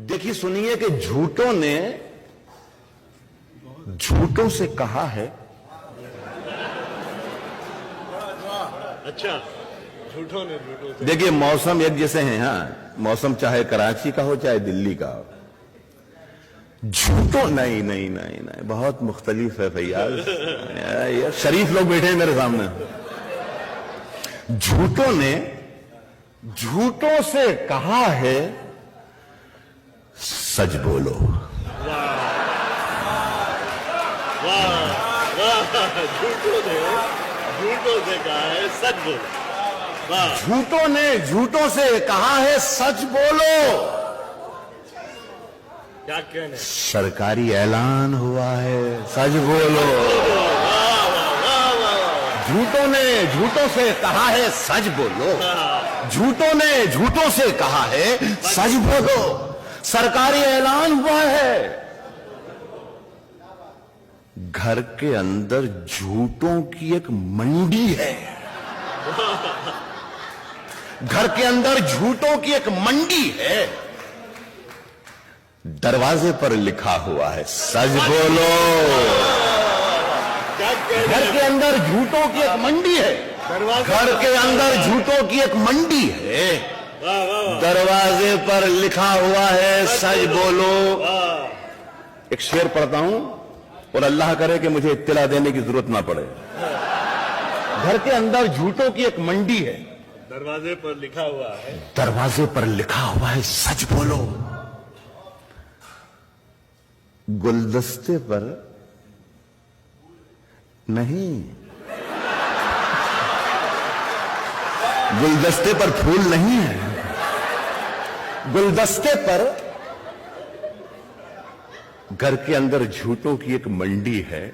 देखिए सुनिए कि झूठों ने झूठों से कहा है। अच्छा, झूठों ने झूठों से। देखिए मौसम एक जैसे हैं। हाँ, मौसम चाहे कराची का हो चाहे दिल्ली का हो, झूठों नहीं नहीं नहीं नहीं बहुत मुख्तलिफ है भैया। यार शरीफ लोग बैठे हैं मेरे सामने। झूठों ने झूठों से कहा है सच बोलो। झूठों ने झूठों से कहा है सच बोलो। झूठों ने झूठों से कहा है सच बोलो। क्या कहने? सरकारी ऐलान हुआ है सच बोलो। झूठों ने झूठों से कहा है सच बोलो। झूठों ने झूठों से कहा है सच बोलो। सरकारी ऐलान हुआ है। घर के अंदर झूठों की एक मंडी है। घर के अंदर झूठों की एक मंडी है। दरवाजे पर लिखा हुआ है सच बोलो। घर के अंदर झूठों की एक मंडी है। घर के अंदर झूठों की एक मंडी है। दरवाजे पर लिखा हुआ है सच बोलो। एक शेर पढ़ता हूं और अल्लाह करे कि मुझे इत्तला देने की जरूरत ना पड़े। घर के अंदर झूठों की एक मंडी है। दरवाजे पर लिखा हुआ है। दरवाजे पर लिखा हुआ है सच बोलो। गुलदस्ते पर नहीं, गुलदस्ते पर फूल नहीं है। गुलदस्ते पर घर के अंदर झूठों की एक मंडी है।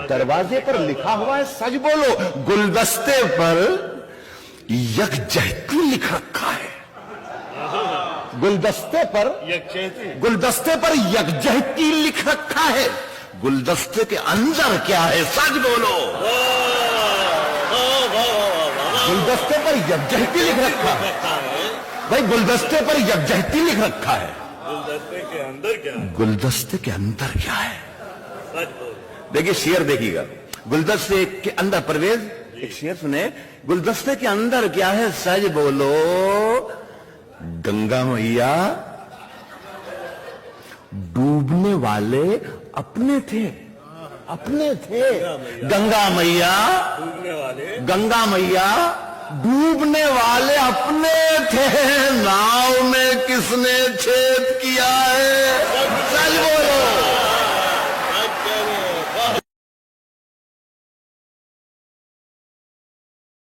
दरवाजे पर लिखा हुआ है सच बोलो। गुलदस्ते पर यकजहती लिख रखा है। गुलदस्ते पर यकजहती लिख रखा है। गुलदस्ते के अंदर क्या है सच बोलो। गुलदस्ते पर यकजहती लिख रखा है भाई। गुलदस्ते पर यकजहती लिख रखा है। गुलदस्ते के अंदर क्या है? गुलदस्ते के अंदर क्या है? सच बोलो। देखिए शेर देखिएगा। गुलदस्ते के अंदर, परवेज एक शेर सुने। गुलदस्ते के अंदर क्या है सच बोलो। गंगा मैया डूबने वाले अपने थे। गंगा मैया डूबने वाले अपने थे। नाव में किसने छेद